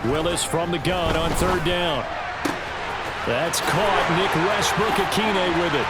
Willis from the gun on third down. That's caught. Nick Westbrook-Akine with it.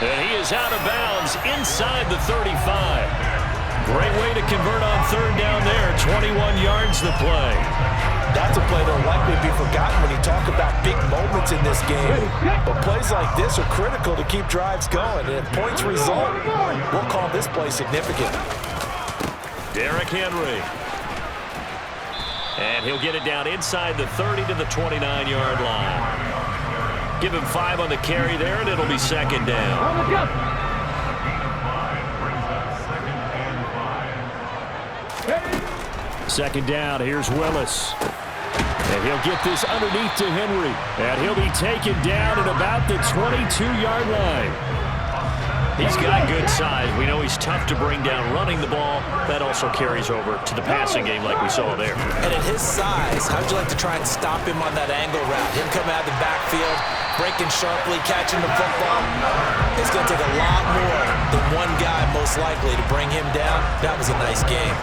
And he is out of bounds inside the 35. Great way to convert on third down there. 21 yards the play. That's a play that will likely be forgotten when you talk about big moments in this game. But plays like this are critical to keep drives going. And if points result, we'll call this play significant. Derrick Henry. And he'll get it down inside the 30 to the 29-yard line. Give him 5 on the carry there, and it'll be second down. Second down, here's Willis. And he'll get this underneath to Henry. And he'll be taken down at about the 22-yard line. He's got good size. We know he's tough to bring down running the ball. That also carries over to the passing game like we saw there. And at his size, how'd you like to try and stop him on that angle route? Him coming out of the backfield, breaking sharply, catching the football. It's going to take a lot more than one guy most likely to bring him down. That was a nice game.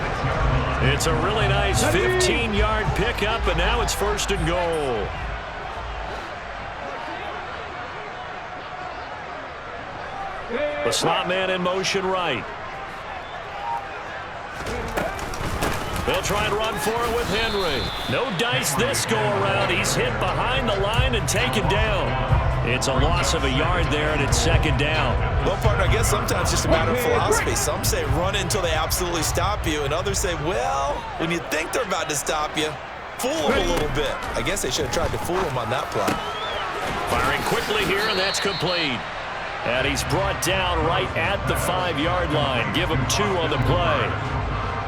It's a really nice 15-yard pickup, and now it's first and goal. The slot man in motion right. They'll try and run for it with Henry. No dice this go-around. He's hit behind the line and taken down. It's a loss of a yard there, and it's second down. Well, partner, I guess sometimes it's just a matter of philosophy. Some say run until they absolutely stop you, and others say, well, when you think they're about to stop you, fool them a little bit. I guess they should have tried to fool them on that play. Firing quickly here, and that's complete. And he's brought down right at the 5-yard line. Give him 2 on the play.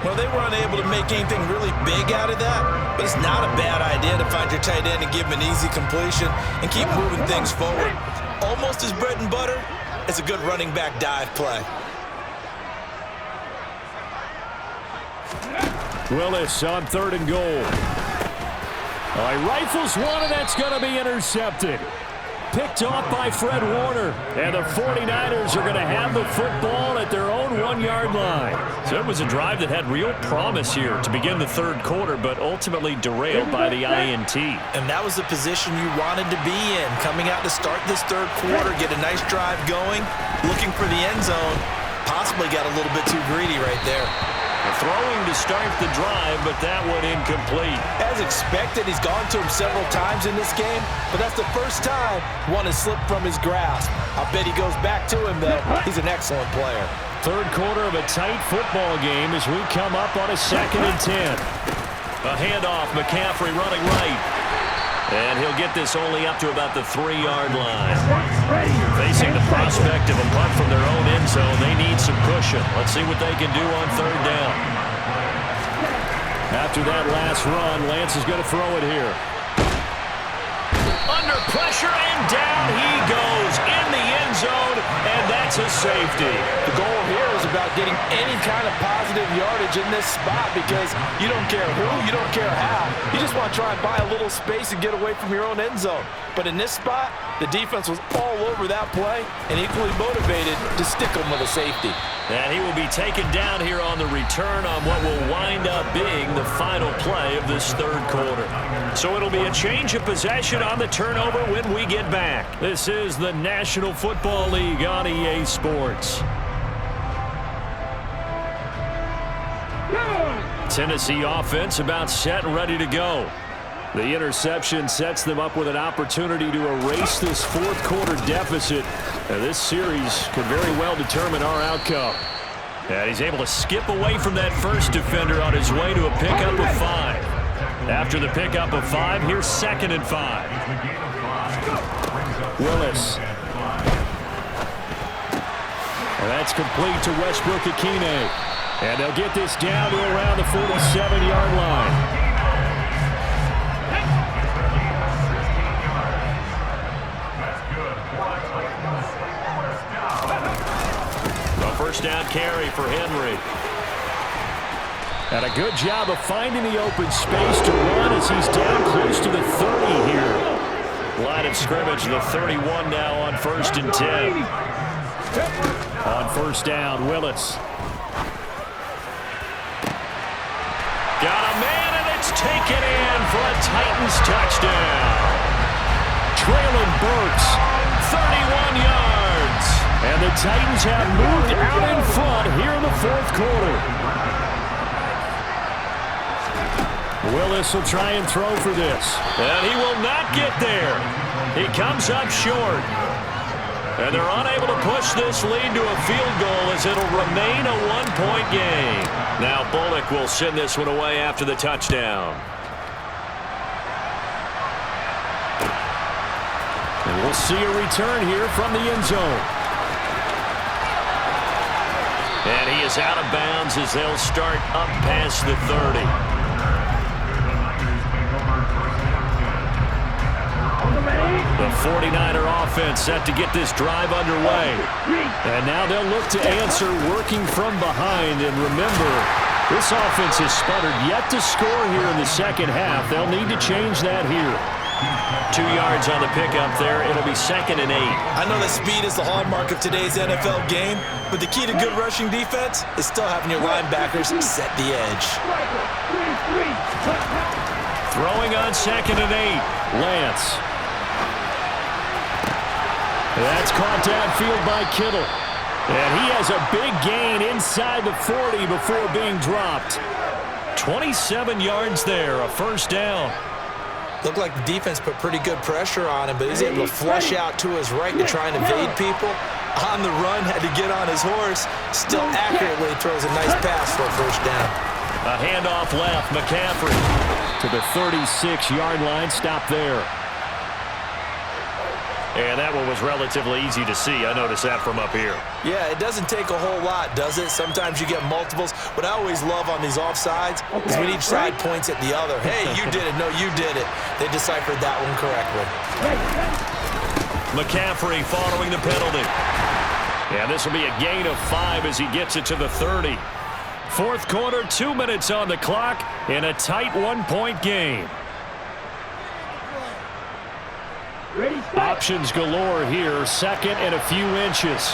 Well, they were unable to make anything really big out of that, but it's not a bad idea to find your tight end and give him an easy completion and keep moving things forward. Almost as bread and butter as a good running back dive play. Willis on third and goal. He rifles one, and that's going to be intercepted. Picked off by Fred Warner. And the 49ers are going to have the football at their own 1-yard line. So it was a drive that had real promise here to begin the third quarter, but ultimately derailed by the INT. And that was the position you wanted to be in. Coming out to start this third quarter, get a nice drive going, looking for the end zone. Possibly got a little bit too greedy right there. Throwing to start the drive, but that one incomplete. As expected, he's gone to him several times in this game, but that's the first time one has slipped from his grasp. I bet he goes back to him, though. He's an excellent player. Third quarter of a tight football game as we come up on a 2nd and 10. A handoff, McCaffrey running right. And he'll get this only up to about the 3-yard line. Facing the prospect of a punt from their own end zone, they need some cushion. Let's see what they can do on third down. After that last run, Lance is going to throw it here. Under pressure, and down he goes in the end zone, and that's a safety. The goal here is about getting any kind of positive yardage in this spot because you don't care who, you don't care how. You just want to try and buy a little space and get away from your own end zone. But in this spot, the defense was all over that play and equally motivated to stick them with a safety. And he will be taken down here on the return on what will wind up being the final play of this third quarter. So it'll be a change of possession on the turnover when we get back. This is the National Football League on EA Sports. Tennessee offense about set and ready to go. The interception sets them up with an opportunity to erase this fourth quarter deficit. And this series could very well determine our outcome. And he's able to skip away from that first defender on his way to a pickup of 5. After the pickup of 5, here's 2nd and 5. Willis. And that's complete to Westbrook-Akine. And they'll get this down to around the 47-yard line. First down carry for Henry. And a good job of finding the open space to run as he's down close to the 30 here. Line of scrimmage, the 31 now on 1st and 10. On first down, Willis. Got a man, and it's taken Titans touchdown. Traylon Burks, 31 yards. And the Titans have moved out in front here in the fourth quarter. Willis will try and throw for this. And he will not get there. He comes up short. And they're unable to push this lead to a field goal as it'll remain a one-point game. Now Bullock will send this one away after the touchdown. And we'll see a return here from the end zone. And he is out of bounds as they'll start up past the 30. The 49er offense set to get this drive underway. And now they'll look to answer working from behind. And remember, this offense has sputtered yet to score here in the second half. They'll need to change that here. 2 yards on the pickup there. It'll be 2nd and 8. I know that speed is the hallmark of today's NFL game, but the key to good rushing defense is still having your linebackers set the edge. Throwing on 2nd and 8. Lance. That's caught downfield by Kittle. And he has a big gain inside the 40 before being dropped. 27 yards there, a first down. Looked like the defense put pretty good pressure on him, but he's able to flush out to his right to try and evade people. On the run, had to get on his horse. Still accurately throws a nice pass for a first down. A handoff left, McCaffrey to the 36-yard line. Stop there. And that one was relatively easy to see. I noticed that from up here. Yeah, it doesn't take a whole lot, does it? Sometimes you get multiples. What I always love on these offsides is when each side points at the other. Hey, you did it. No, you did it. They deciphered that one correctly. McCaffrey following the penalty. Yeah, this will be a gain of 5 as he gets it to the 30. Fourth quarter, 2 minutes on the clock in a tight one-point game. Options galore here. 2nd and a few inches.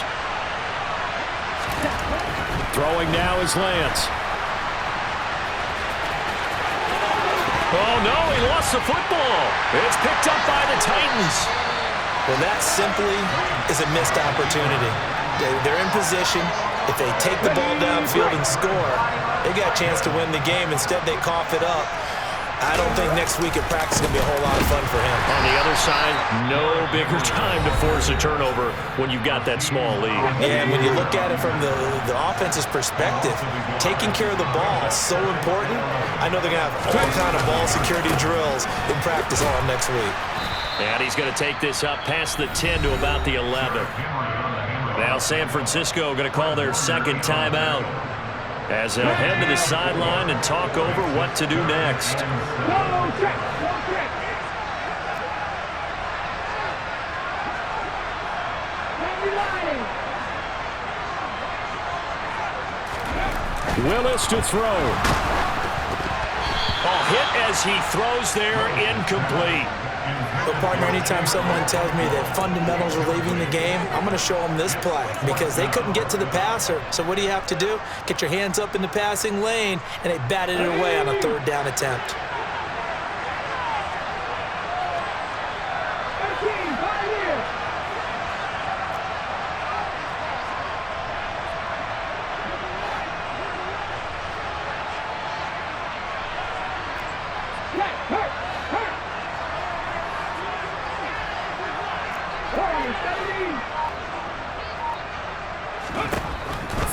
Throwing now is Lance. Oh, no, he lost the football. It's picked up by the Titans. Well, that simply is a missed opportunity. They're in position. If they take the ball downfield and score, they got a chance to win the game. Instead, they cough it up. I don't think next week at practice is going to be a whole lot of fun for him. On the other side, no bigger time to force a turnover when you've got that small lead. Yeah, and when you look at it from the offense's perspective, taking care of the ball is so important. I know they're going to have all kind of ball security drills in practice all next week. And he's going to take this up past the 10 to about the 11. Now San Francisco going to call their second timeout, as they'll head to the sideline and talk over what to do next. Willis to throw. A hit as he throws there, incomplete. But, partner, anytime someone tells me that fundamentals are leaving the game, I'm going to show them this play because they couldn't get to the passer. So what do you have to do? Get your hands up in the passing lane, and they batted it away on a 3rd down attempt.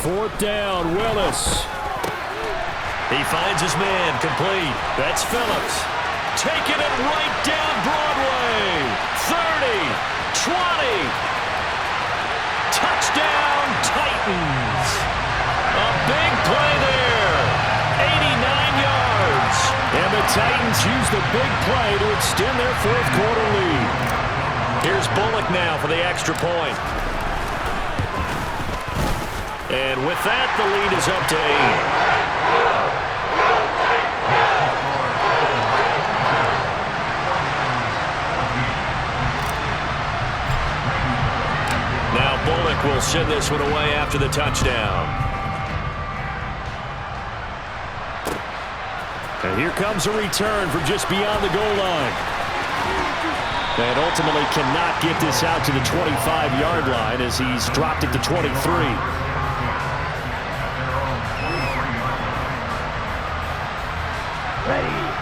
Fourth down, Willis. He finds his man, complete. That's Phillips. Taking it right down Broadway. 30, 20. Touchdown, Titans. A big play there. 89 yards. And the Titans use the big play to extend their fourth quarter lead. Here's Bullock now for the extra point. And with that, the lead is up to 8. Now Bullock will send this one away after the touchdown. And here comes a return from just beyond the goal line. And ultimately cannot get this out to the 25-yard line as he's dropped it to 23.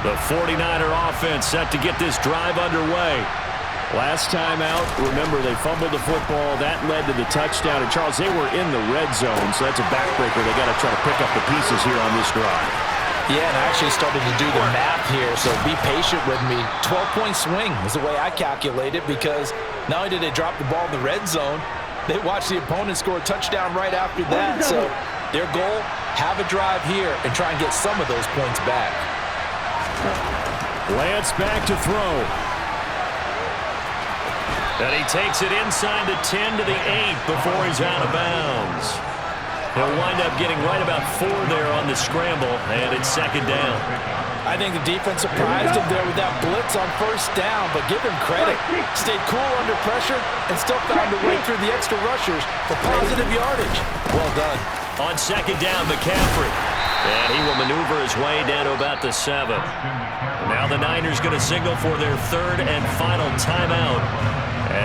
The 49er offense set to get this drive underway. Last time out, remember, they fumbled the football. That led to the touchdown. And, Charles, they were in the red zone, so that's a backbreaker. They got to try to pick up the pieces here on this drive. Yeah, and I actually started to do the math here, so be patient with me. 12-point swing is the way I calculate it, because not only did they drop the ball in the red zone, they watched the opponent score a touchdown right after that. So their goal, have a drive here and try and get some of those points back. Lance back to throw. And he takes it inside the 10 to the 8 before he's out of bounds. He'll wind up getting right about 4 there on the scramble, and it's second down. I think the defense surprised him there with that blitz on first down, but give him credit. Stayed cool under pressure and still found a way through the extra rushers for positive yardage. Well done. On second down, McCaffrey. And he will maneuver his way down to about the 7. Now the Niners going to signal for their third and final timeout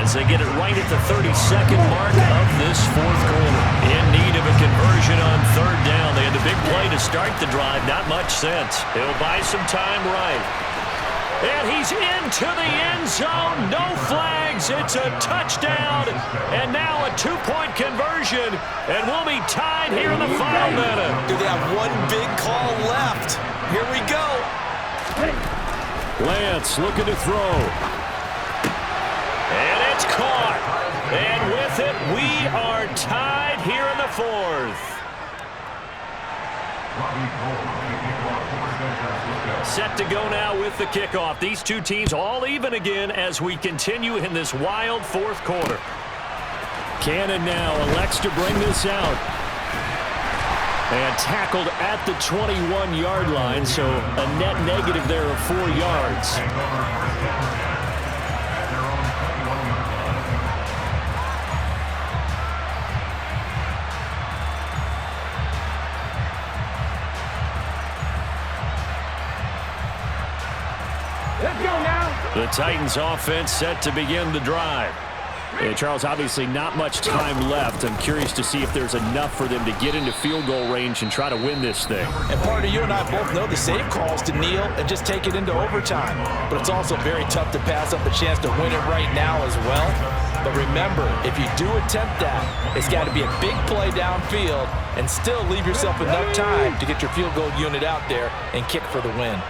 as they get it right at the 32nd mark of this fourth quarter. In need of a conversion on third down. They had the big play to start the drive. Not much sense. He'll buy some time right. And he's into the end zone. No flags. It's a touchdown. And now a 2-point conversion. And we'll be tied here in the final minute. Do they have one big call left? Here we go. Lance looking to throw. And it's caught. And with it, we are tied here in the fourth. Set to go now with the kickoff. These two teams all even again as we continue in this wild fourth quarter. Cannon now elects to bring this out. And tackled at the 21-yard line, so a net negative there of 4 yards. Let's go now. The Titans offense set to begin the drive. And Charles, obviously not much time left. I'm curious to see if there's enough for them to get into field goal range and try to win this thing. And partner, you and I both know the safe calls to kneel and just take it into overtime. But it's also very tough to pass up a chance to win it right now as well. But remember, if you do attempt that, it's got to be a big play downfield and still leave yourself enough time to get your field goal unit out there and kick for the win.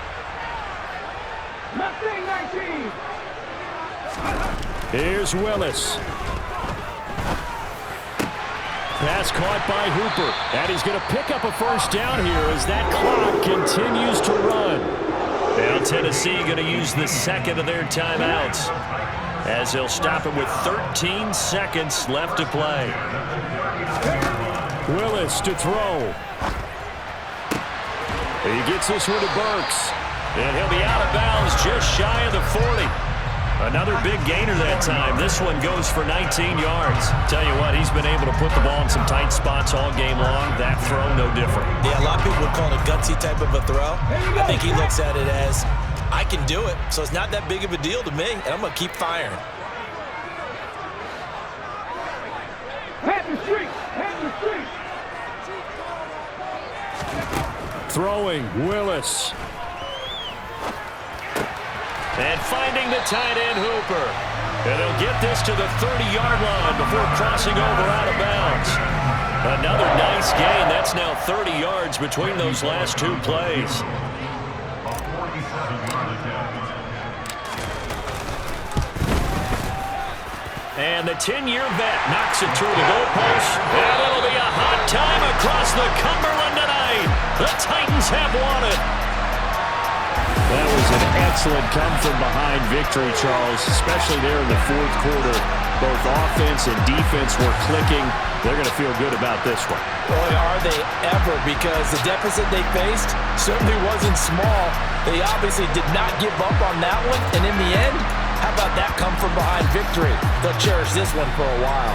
Mustang 19. Here's Willis. Pass caught by Hooper. And he's going to pick up a first down here as that clock continues to run. Now Tennessee going to use the second of their timeouts as they'll stop it with 13 seconds left to play. Willis to throw. He gets this one to Burks. And he'll be out of bounds just shy of the 40. Another big gainer that time. This one goes for 19 yards. Tell you what, he's been able to put the ball in some tight spots all game long. That throw, no different. Yeah, a lot of people would call it a gutsy type of a throw. I think he looks at it as, I can do it, so it's not that big of a deal to me, and I'm going to keep firing. Head the street. Head the street. Throwing, Willis. And finding the tight end, Hooper. And they'll get this to the 30-yard line before crossing over out of bounds. Another nice gain. That's now 30 yards between those last two plays. And the 10-year vet knocks it through the goalpost. And it'll be a hot time across the Cumberland tonight. The Titans have won it. That was an excellent come-from-behind victory, Charles, especially there in the fourth quarter. Both offense and defense were clicking. They're going to feel good about this one. Boy, are they ever, because the deficit they faced certainly wasn't small. They obviously did not give up on that one, and in the end, how about that come-from-behind victory? They'll cherish this one for a while.